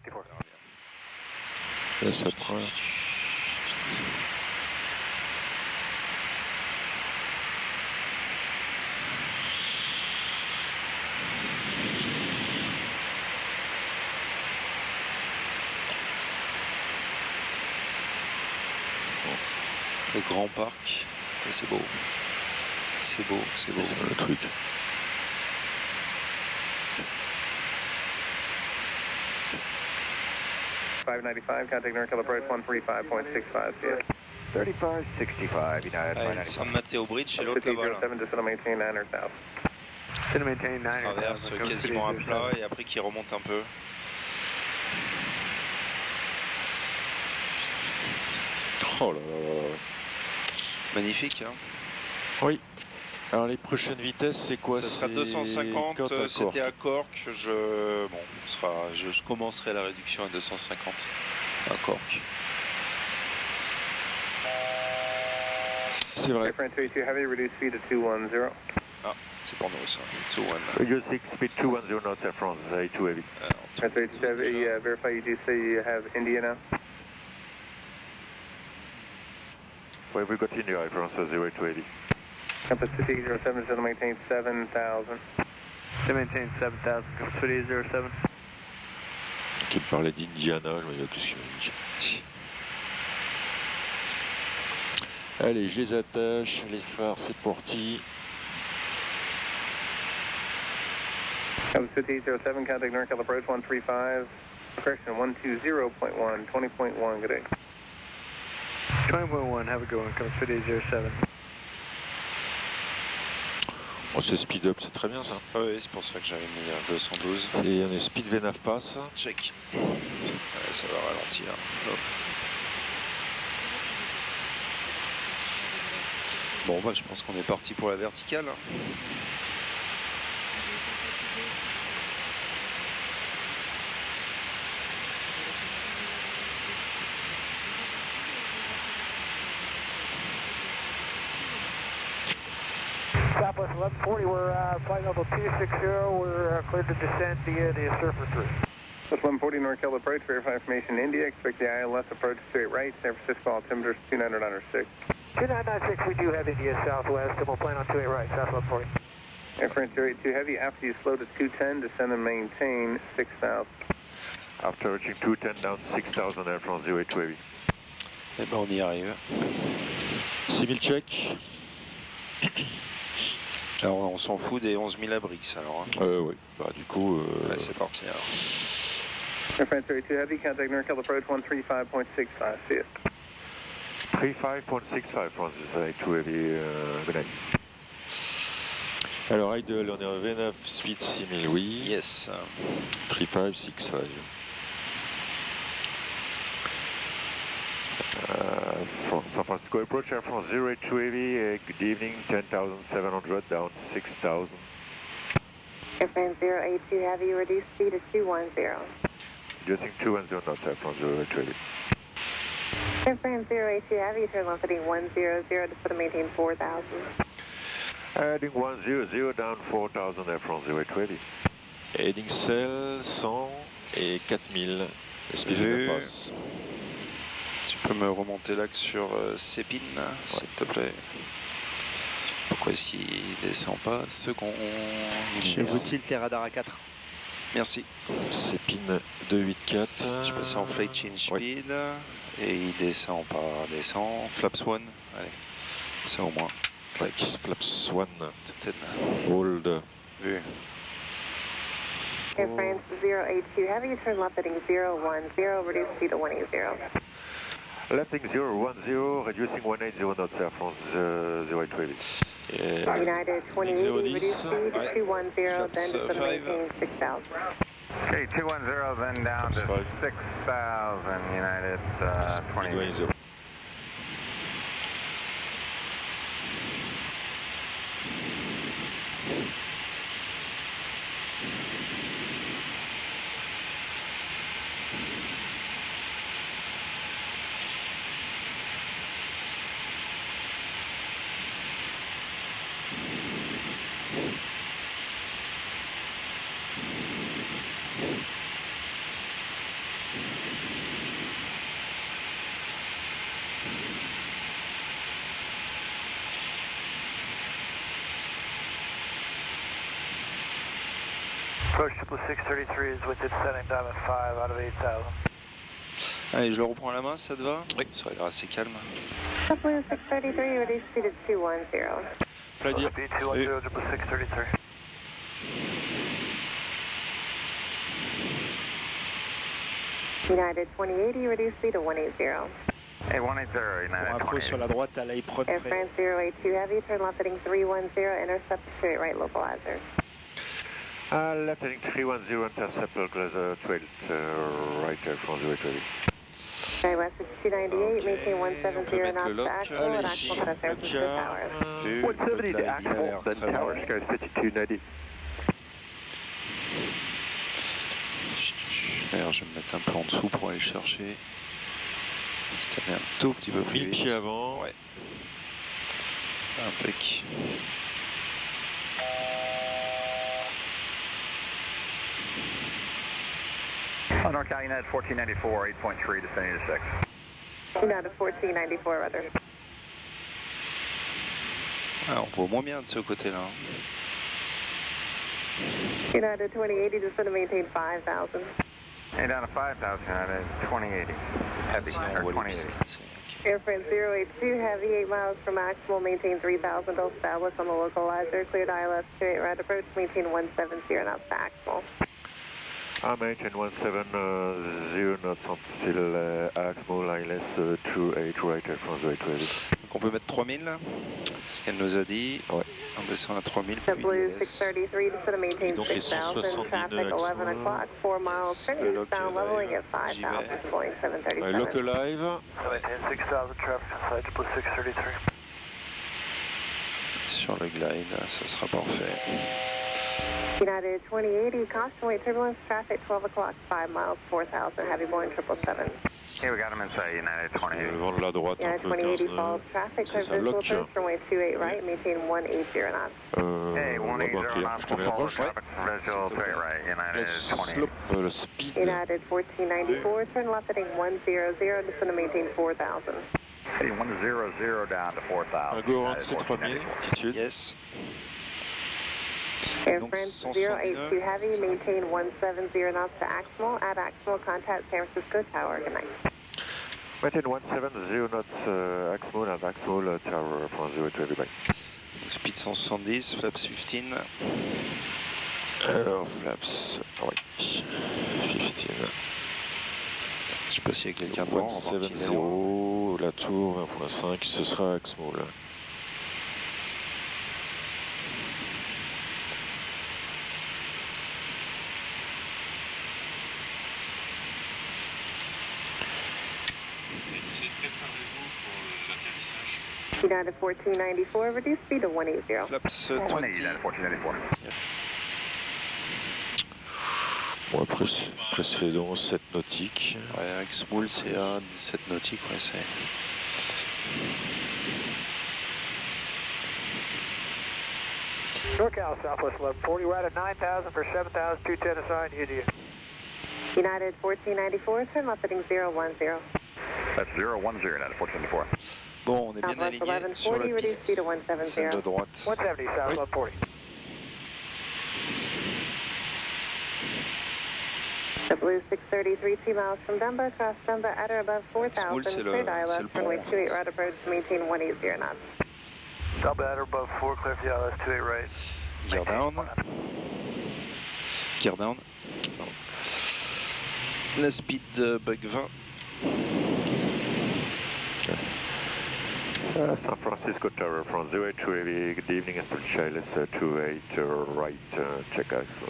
54. Là, ça prend. Le grand parc, c'est beau. C'est beau, c'est beau. Le truc. Contact NorCal approach 135.65. 3565, United. Ah, San Mateo Bridge et l'autre là-bas. Traverse quasiment à plat et après qui remonte un peu. Oh là là. Magnifique, hein. Oui. Alors les prochaines vitesses, c'est quoi? Ça sera 250, c'était à Cork. Je commencerai la réduction à 250 à Cork. C'est vrai. Ah, c'est pour nous ça. 2-1. Reducing speed 210 knots Air France, A2 heavy. Verify you do say you have India now? Well, we got India, Air France, 02 heavy. Compass 5007, to maintain 7000. To maintain 7000, Compass 5007. Qui me parlait d'Indiana, je me disais tout ce qu'il m'a dit. Allez, je les attache, les phares, c'est parti. Compass 5807, contact NorCal approach 135, correction 120.1, 20.1, good day. 20.1, have a good one, Compass 5807. Oh, c'est speed up, c'est très bien ça. Ah oui, c'est pour ça que j'avais mis 212. Et on est speed V9 pass. Check. Ouais, ça va ralentir. Hop. Bon, bah, je pense qu'on est parti pour la verticale. Southwest 1140, we're flight level 260, we're cleared to descend via the surfer 3. Southwest 140, NorCal approach, verify information India, expect the ILS approach straight right, San Francisco altimeter 2996. 2996, we do have India Southwest, and we'll plan on 28 right, Southwest 140. Air France 082 Heavy, after you slow to 210, descend and maintain 6000. After reaching 210, down 6000, Air France 082 Heavy. Eh ben, on y arrive. 6000 check. Alors on s'en fout des 11 000 à Brix alors. Hein. Oui, bah du coup... Ouais, c'est parti alors. Air France 32 Heavy, contact NorCal approach 135.65, see it. 35.65, France 2 Heavy, good night. Alors idle, on est en V9, speed 6000, oui. Yes. 3565. San Francisco approach, Air France 082 Heavy, good evening, 10,700, down 6,000. Air France 082 Heavy, reduced speed to 210. Reducing 210 knots, Air France 082 Heavy. Air France 082 Heavy, turn left heading 100, to put a maintain 4,000. Heading 100, down 4,000, Air France 082 Heavy. Heading cell 100 et 4000. Speed V9 pass. Tu peux me remonter l'axe sur Sépine, s'il te plaît. Pourquoi est-ce qu'il descend pas? Second. Je vous tilt les radars à 4. Merci. Sépine 284. Je passe en flight change speed. Et il descend pas. Descend. Flaps 1. Allez. Ça au moins. Clac. Flaps 1. Tout Hold. Vu. Air France 082 Heavy, turn left heading 010, reduce speed to 180. Lefting 010, reducing 180 knots, Air France 082 Heavy. United 2080, reduce speed to 210, then to maintain 6,000. Okay, 210, then down to 6,000, United 2080. Approach 633 is with descending down at 5 out of 8,000. Allez, je le reprends à la main, ça te va? Oui. Ça a l'air assez calme. Blue 633, reduce speed to 210. Fly dire. Speed 210, 633. United 2080, reduce speed to 180. Hey, 180, United Pour info, sur la droite, à l'apron Air près. France 082 Heavy, turn left heading 310, intercept straight right localizer. Left heading 310, intercept localizer 12, right Air France 080. Right west 298, maintain 170 knots to actual, at actual cut San Francisco Tower. 170 to actual, then tower, skies 5290. D'ailleurs, je vais me mettre un peu en dessous pour aller chercher. Quitte à aller un tout petit peu plus 1000 vite. pieds avant. Ouais. Impec. On NorCal United 1494, 8.3, descending to 6. United 1494, rudder. Ah, on voit moins bien de ce côté-là. United 2080, descend to maintain 5,000. Hey, down to 5,000, United 2080. Heavy, Si, on or voit les 2080. pistes. Ok. Air France 082 Heavy, 8 miles from maximal, maintain 3,000 to establish on the localizer. Cleared ILS 28 right approach, maintain 170 knots to maximal. I maintain 170 knots until Axmo, ILS 28, right Air France 080. Donc on peut mettre 3000 là, c'est ce qu'elle nous a dit. Ouais. On descend à 3000 The puis Blue ILS. 633 descend to maintain Donc, les 6,000. 170 Traffic 11 o'clock, 4 miles. Yes, Turning le local eastbound, leveling at live, j'y 5,000. vais. Boeing 737. Local live. Maintain 6,000 traffic inside Blue 633. Sur le glide, ça sera parfait. United 2080, caution wait turbulence, traffic 12 o'clock, 5 miles, 4,000. Heavy Boeing 777. Hey, we got him inside United 2080. Le vent de la droite un United peu 2080 15 follows nœuds. traffic, C'est clear ça, visual lock. approach, runway 28 right, maintain 180 knots. Hey, On va 180 voir clear. knots, Je te mets we'll follow l'approche. traffic visual S'il te plaît. 28 right, United Le 2080. slope, le speed. United 1494, turn left heading 100, descend to maintain 4,000. Hey, 100 down to 4,000. Un go around C3000, altitude. Yes. Air Donc, France 169, 082 Heavy, maintain 170 knots to Aximal. At Aximal, contact San Francisco Tower. Good night. Maintain 170 knots Axmo, and Axmo Tower France 080. Bye. Speed 170, flaps 15. Alors, flaps, oui. 15. Je sais pas s'il y a quelqu'un devant. 170, la tour 20.5, ce sera Axmo là. United 1494, reduce speed to 180. Flaps 180, 20. United 1494. Bon, après c'est donc 7 nautiques. Ouais, avec Smoul, c'est à 17 nautiques, ouais, c'est. NorCal, Southwest 1140, we're at 9,000 for 7,210 assigned UD. United 1494, turn left heading 010. That's 010, United 1494. Bon, on est bien Southwest aligné sur 1140, la reduce piste. speed to Celle de 170. droite. 170, South 1140. The Blue 633, 2 miles from Dumba, cross Dumba at or above 4,000. c'est le- Cleared c'est ILS, le runway pont. 28 right approach, maintain 180 knots. Double at or above 4, clear for the ILS 28 right. Gear down. Gear down. La speed bug 20. San Francisco Tower France 082 Heavy, good evening, Astrid ILS 28 right, check Axmo.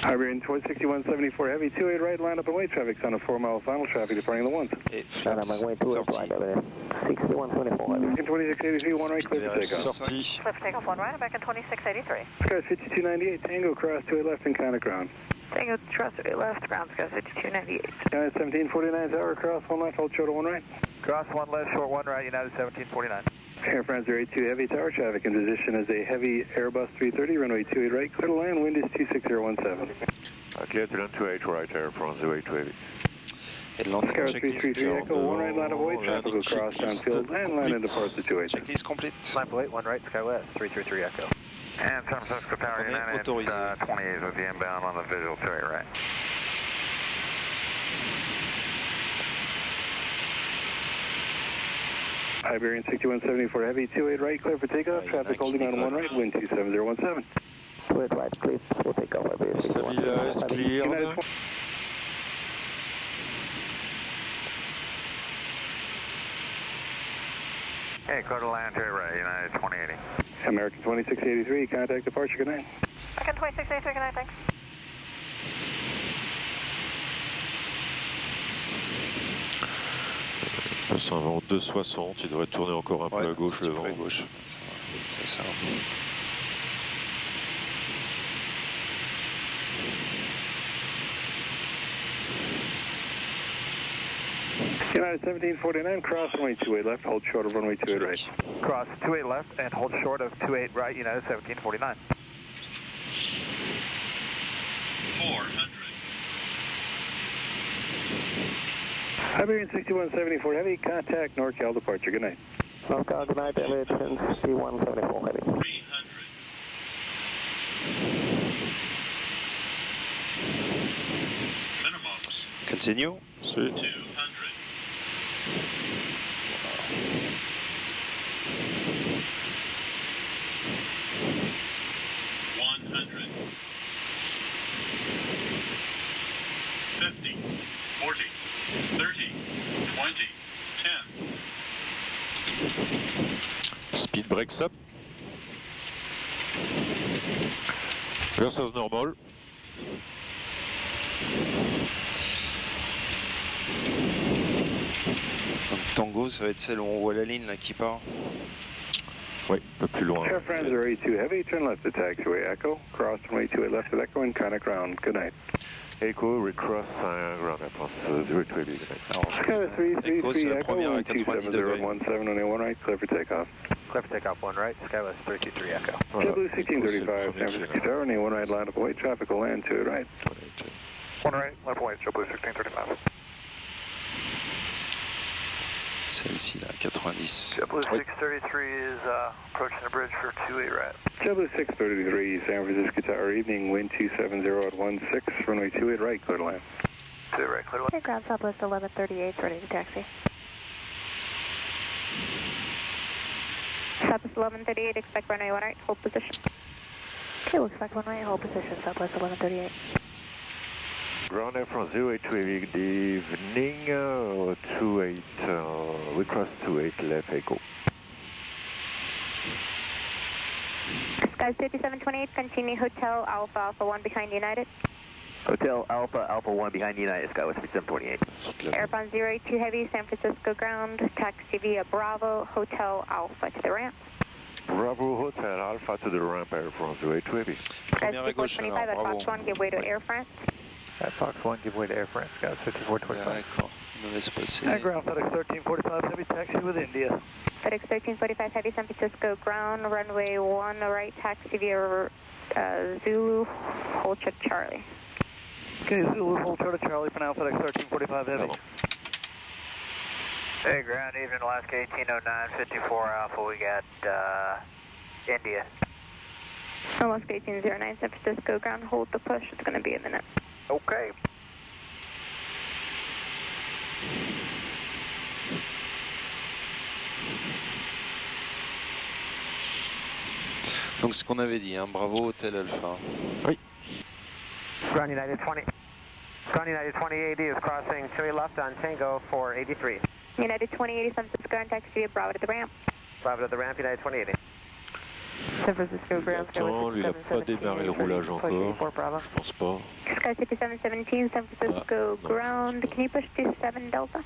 Iberian 6174 Heavy, 28 right, line up and wait, traffic's on a 4-mile final, traffic departing the 1. Et flaps 30. 6124. American 2683, 1 right, clear for takeoff. Sortie. Cliff takeoff 1 right, American 2683. Skies 5298, Tango, cross 28 left and contact ground. Tango, trust left, ground sky 5298. United 1749 Tower, cross 1 left, hold short of 1 right. Cross 1 left, short 1 right, United 1749. Air France 082 Heavy, tower traffic in position as a heavy Airbus 330, runway 28 right, clear to land, wind is 26017. Clear to land 28 right, Air France 082 Heavy. Et landing Scar checklist. 333 Echo, 1 right, line of way, traffic will cross downfield and land into parts of 28. Checklist complete. Line 1 right, Sky West, 333 Echo. And San Francisco Tower United, 28 with the inbound on the visual 28 right. Iberian 6174 Heavy, 28 right, clear for takeoff. Traffic holding on 1 right, wind 27017. 28 right, please, we'll take off Iberian 6174 is cleared. Hey, go to land 28 right, United 2080. American 2683, contact departure, good night. American 2683, good night, thanks. C'est un vent 260, il devrait tourner encore un peu à gauche le vent. À gauche. C'est ça. United 1749, cross runway 28 left, hold short of runway 28 right. Cross 28 left and hold short of 28 right, United 1749. 400. Iberian 6174 Heavy, contact NorCal departure, good night. NorCal, good night, American 6174 Heavy. 300. Minimums. Continue. Si. 200. 100. 50. 40. 30. 20. 10. Speed breaks up. Versus normal. Donc Tango, ça va être celle où on voit la ligne là qui part. Oui, un peu plus loin. Air France 82 Heavy, turn left to taxiway Echo, cross runway 28 left to Echo and contact ground, good night. Echo, recross ground Air France 02 good night. Alors, Sky 333 c'est la Echo, première à wind 90 degrés. 27017 on a 1 right, clear for takeoff. Clear for takeoff 1 right, Skywest 323 Echo. JetBlue 1635, San Francisco Tower, on a 1 right, line up away, traffic will land 2 right. 1 right, left white, JetBlue 1635. Celle-ci là, 90. JetBlue 633 is approaching the bridge for 28 right. JetBlue 633, San Francisco Tower, evening, wind 270 at 16, runway 28 right, clear to land. 28 right, clear to land. Okay, ground Southwest 1138, ready to taxi. Southwest 1138, expect runway 1 right, hold position. Okay, we'll expect 1 right, hold position, Southwest 1138. Ground Air France 082 good evening, 28, we cross 28 left Echo. Sky 5728, continue Hotel Alpha Alpha 1 behind United. Hotel Alpha Alpha 1 behind United, Skywest 728. Air France 082 Heavy, San Francisco ground, taxi via Bravo, Hotel Alpha to the ramp. Bravo Hotel Alpha to the ramp Air France 082 Heavy. Sky Première à gauche 5425 alors, at bravo. Fox 1, give way to Air France. At Fox 1, give way to Air France, Skywest 5425. D'accord, on me laisse passer. And ground FedEx 1345 Heavy, taxi with India. FedEx 1345 Heavy, San Francisco ground, runway 1 right, taxi via Zulu, hold check Charlie. Okay, Zulu, hold short of Charlie for now, FedEx 1345 Heavy. Pardon. Hey, ground, evening, Alaska 1809, 54 Alpha, we got India. Alaska 1809 San Francisco ground, hold the push, it's going to be a minute. Okay. Donc ce qu'on avait dit, hein, bravo Hotel Alpha. Oui. Ground United 2080 is crossing 2 left on Tango 483. United 2080 San Francisco ground, taxi via Bravo to the ramp. Bravo to the ramp, United 2080. San Francisco ground, Attends, lui il n'a pas démarré le roulage encore. Je pense pas. Sky 5717 San Francisco non, ground, can you push to 7 Delta?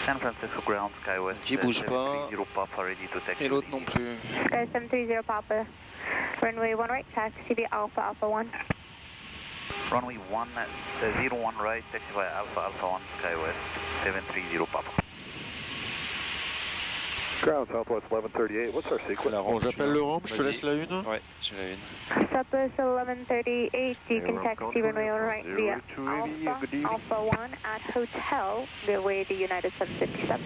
San Francisco ground, Skywest. Qui bouge pas. Et l'autre non plus. Sky 730 Papa, runway 1 right, taxi via Alpha Alpha 1. Runway 1, 01 right, taxi via Alpha Alpha 1, Skywest 730 Papa. Ground Southwest 1138, what's our sequence? Bon, j'appelle le ramp, je te laisse la une. Ouais, j'ai la une. Southwest 1138, you can taxi runway 1 right via 02 Heavy, good evening. Alpha 1 at Hotel, the way to United 757.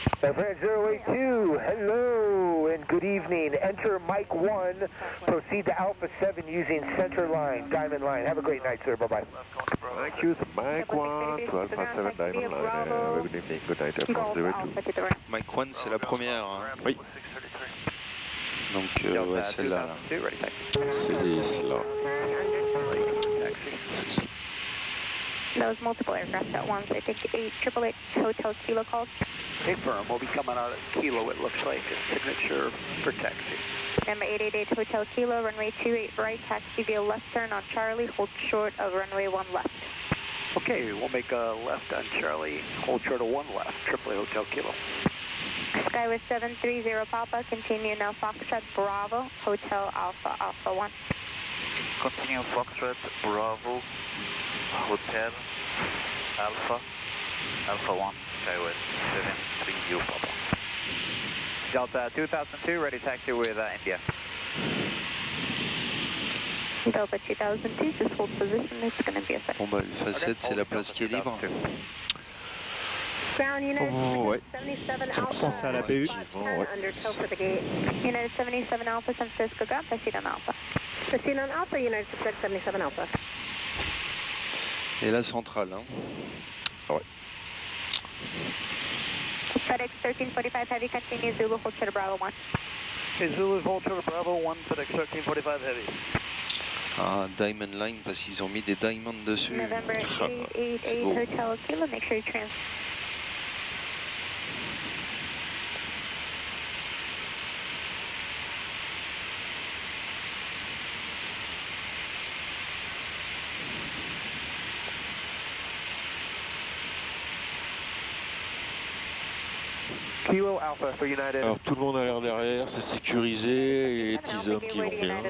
French 082, hello and good evening. Enter Mike 1, proceed to Alpha 7 using center line, diamond line. Have a great night, sir. Bye-bye. Thank you, Mike 1 to Alpha 7 Diamond Line. Have a good evening. Good night, Air France 02. Mike 1, c'est la première. Hein. Oui. Donc, ouais, celle-là. Là. C'est cela. Those multiple aircraft at once. I think 888 Hotel Kilo called. Hey, firm. We'll be coming out at Kilo, it looks like. Signature for taxi. Number 888 Hotel Kilo, runway 28 right, taxi via left turn on Charlie, hold short of runway 1 left. Okay, we'll make a left on Charlie, hold short of 1 left, AAA Hotel Kilo. Skyway 730 Papa, continue now Foxtrot Bravo, Hotel Alpha, Alpha 1. Continue Foxtrot Bravo, Hotel Alpha, Alpha 1, Skyway 730 Papa. Delta 2002, ready taxi with India. Delta 2002, just hold position, it's going to be a second. Bon bah, le facette, c'est la place qui est libre. Ground Unit Ouais. 77 Je pense à la PU. Ouais. United 77 Alpha, San Francisco, ground, proceed on Alpha. Proceed on Alpha, United 77 Alpha. Et la centrale. Hein. FedEx 1345 Heavy, continue Zulu, hold short of Bravo 1. Okay, Zulu, hold short of Bravo 1, FedEx 1345 Heavy. Ah, Diamond Line, parce qu'ils ont mis des diamonds dessus. November 888 beau. Hotel Kilo, make sure you transfer. Kilo Alpha for United. Alors tout le monde a l'air derrière, c'est sécurisé, et les petits hommes qui vont bien.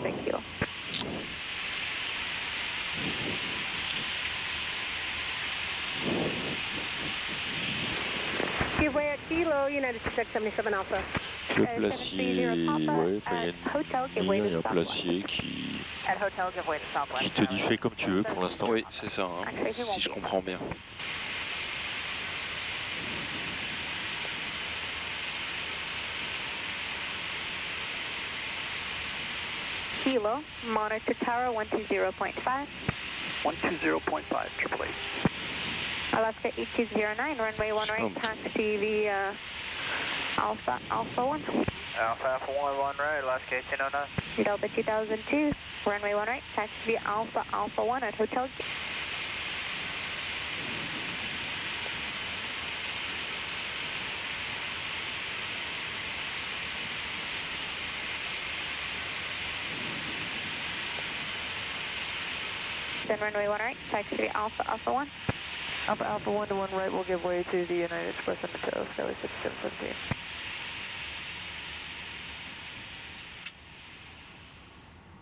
Give way at Kilo, United 77 Alpha. Le placier, ouais, il y a un placier qui te dit fais comme tu veux pour l'instant. Oui, c'est ça, hein, si je comprends bien. Kilo, monitor tower 120.5. 120.5, AAA. Alaska 8209, runway 1 right, taxi via Alpha 1. Alpha 1 right, Alaska 1809. Delta 2002, runway 1 right, taxi via Alpha 1 at Hotel. Then runway 1 right, taxi via Alpha 1. Alpha 1 to 1 right will give way to the United Express and Mateo, Skyway 6717.